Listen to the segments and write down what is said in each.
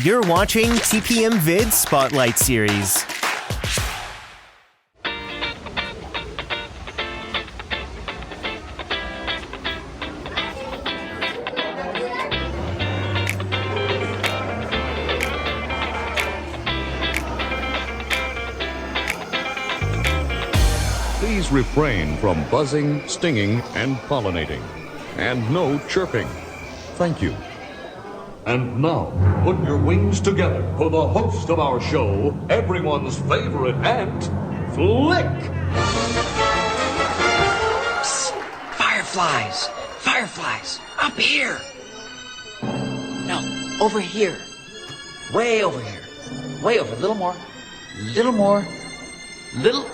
You're watching TPM Vid Spotlight Series. Please refrain from buzzing, stinging, and pollinating. And no chirping. Thank you. And now, put your wings together for the host of our show, everyone's favorite ant, Flick. Psst. Fireflies! Fireflies! Up here! No, over here. Way over here. Way over. Little more. Little more. Little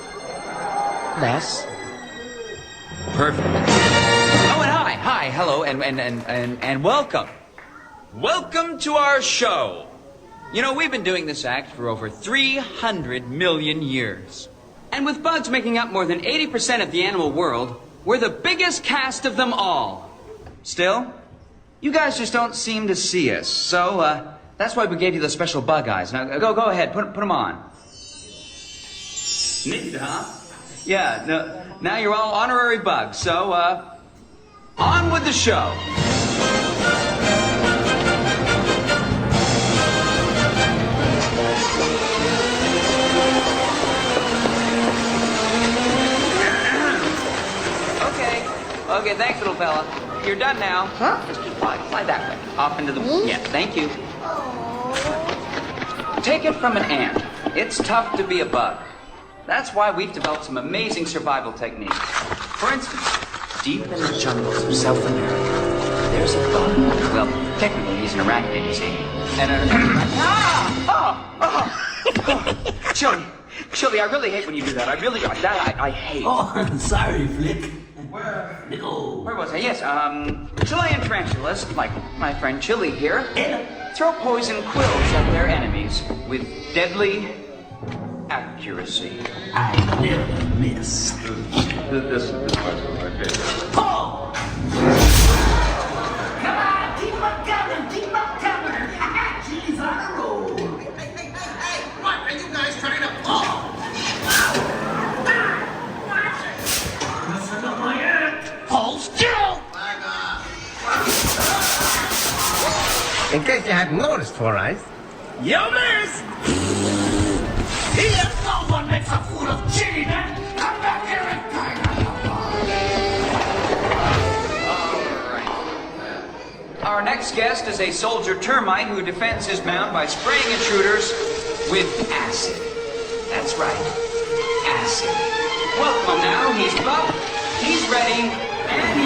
less. Perfect. Oh, and hi, hello, and welcome. Welcome to our show. You know, we've been doing this act for over 300 million years. And with bugs making up more than 80% of the animal world, we're the biggest cast of them all. Still, you guys just don't seem to see us. So, that's why we gave you the special bug eyes. Now, go ahead, put them on. Neat, huh? Yeah, no, now you're all honorary bugs. So, on with the show. Okay, thanks, little fella. You're done now. Huh? Just keep flying. Fly that way. Off into the... Yeah, thank you. Take it from an ant. It's tough to be a bug. That's why we've developed some amazing survival techniques. For instance, deep in the jungles of South America, there's a bug. Well, technically, he's an arachnid, you see. And Chili, I really hate when you do that. I hate. Oh, I'm sorry, Flick. Where was I? Yes, Chilean tarantulas, like my friend Chili here, throw poison quills at their enemies with deadly accuracy. I never miss. This part's my favorite. Oh! Come on, keep them coming. She's on a roll. Hey, what are you guys trying to pull? Hold still! In case you hadn't noticed, Four Eyes. You miss! Here, no one makes a fool of Chili, man! Come back here and All right. Our next guest is a soldier termite who defends his mound by spraying intruders with acid. That's right, acid. Welcome now, he's buff, he's ready, and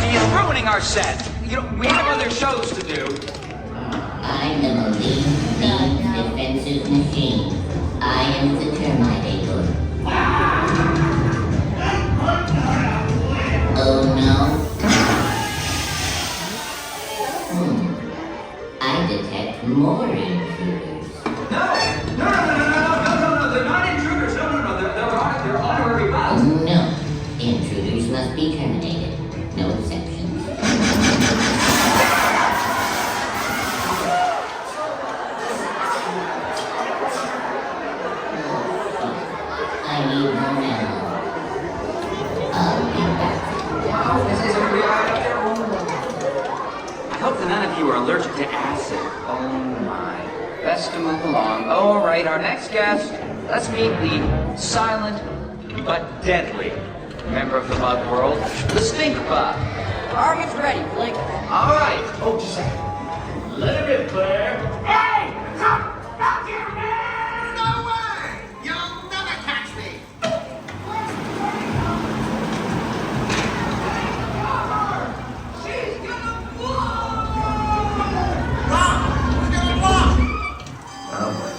he is ruining our set. You know, we have other shows to do. I'm the Marine Bug Defensive Machine. I am the Terminator. Oh no? I detect more intruders. No, they're not intruders. No, they're honorary bugs. No, intruders must be terminated. No exceptions. I need more ammo. I'll be back. I hope that none of you are allergic to acid. Oh my. Best to move along. All right, our next guest. Let's meet the silent but deadly member of the bug world, the stinkbug. Target's ready, Flick. All right. Oh, just a second. Let it Blair. Hey! Stop here, man! No way! You'll never catch me! She's gonna blow! Wrong! Who's gonna blow? Oh boy.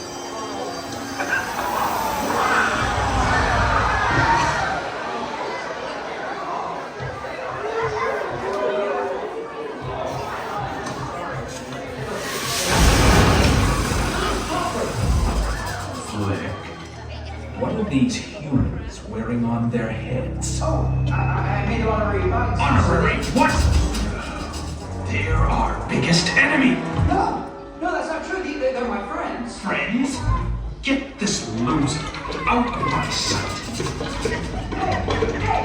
What are these humans wearing on their heads? Oh, I made honorary bugs. Honorary what? They're our biggest enemy. No, they're my friends. Friends? Get this loser out of my sight.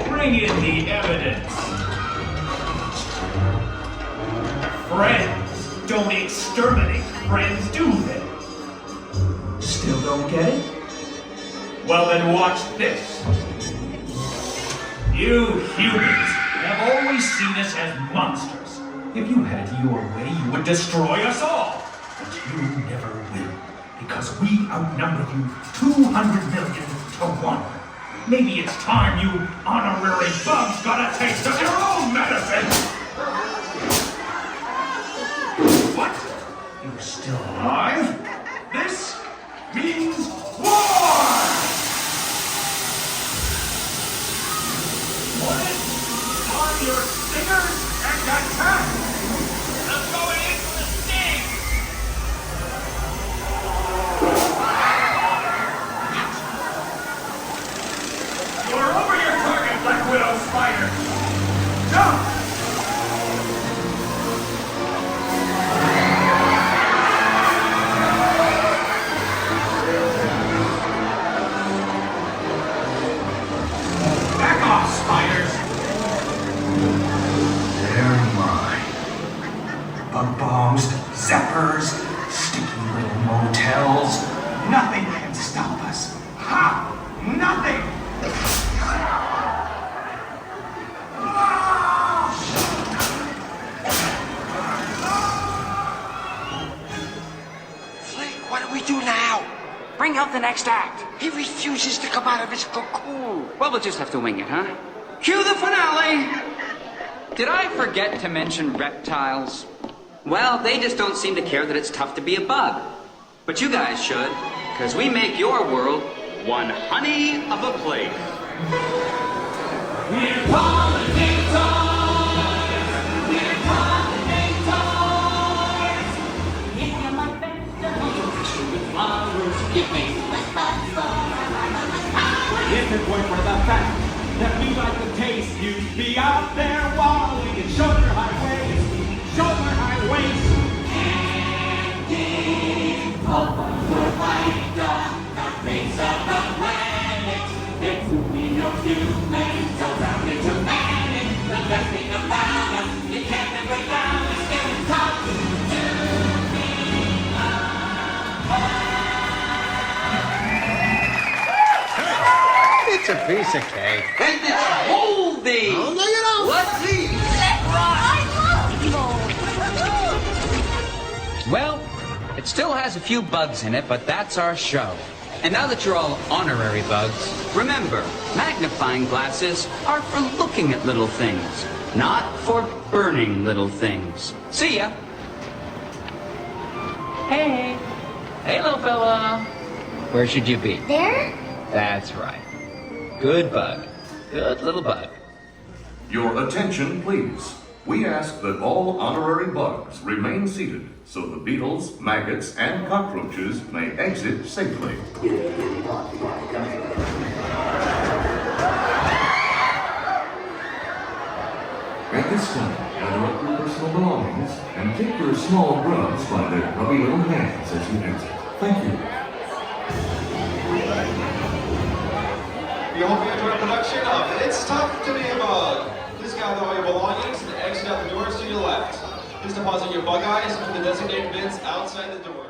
Bring in the evidence. Friends don't exterminate friends, do they? Still don't get it? Well, then watch this. You humans have always seen us as monsters. If you had it your way, you would destroy us all. But you never will, because we outnumber you 200 million to 1. Maybe it's time you honorary bugs got a taste of your own medicine! What? You're still alive? This means war! What? On your stingers and attack! I'm going in for the sting! You're over your target, Black Widow Spider! Jump! Back off, spiders! They're mine. Bug bombs, zappers, sticky little motels. Nothing can stop us. Ha! Nothing! Flake, what do we do now? Bring out the next act. He refuses to come out of his cocoon. Well, we'll just have to wing it, huh? Cue the finale! Did I forget to mention reptiles? Well, they just don't seem to care that it's tough to be a bug. But you guys should, because we make your world one honey of a place. We're pollinators! We're pollinators! If you like vegetables, with flowers, give me If it weren't for the fact that we like the taste, you'd be out there wallowing in shoulder high waist, shoulder high waist. Candy, over the white dog, the face of the planet. It's who we know humans, around into manic. The best thing about us, you can't live without us. Getting top to me. It's a piece of cake. And it's moldy. Oh, no, you don't. Let's see. Well, it still has a few bugs in it, but that's our show. And now that you're all honorary bugs, remember, magnifying glasses are for looking at little things, not for burning little things. See ya. Hey. Hey, little fella. Where should you be? There? That's right. Good bug. Good little bug. Your attention, please. We ask that all honorary bugs remain seated so the beetles, maggots, and cockroaches may exit safely. At this time, gather up your personal belongings and take your small grubs by their grubby little hands as you exit. Thank you. We hope you enjoy the production of It's Tough to Be a Bug. Please gather all your belongings and exit out the doors to your left. Please deposit your bug eyes into the designated bins outside the door.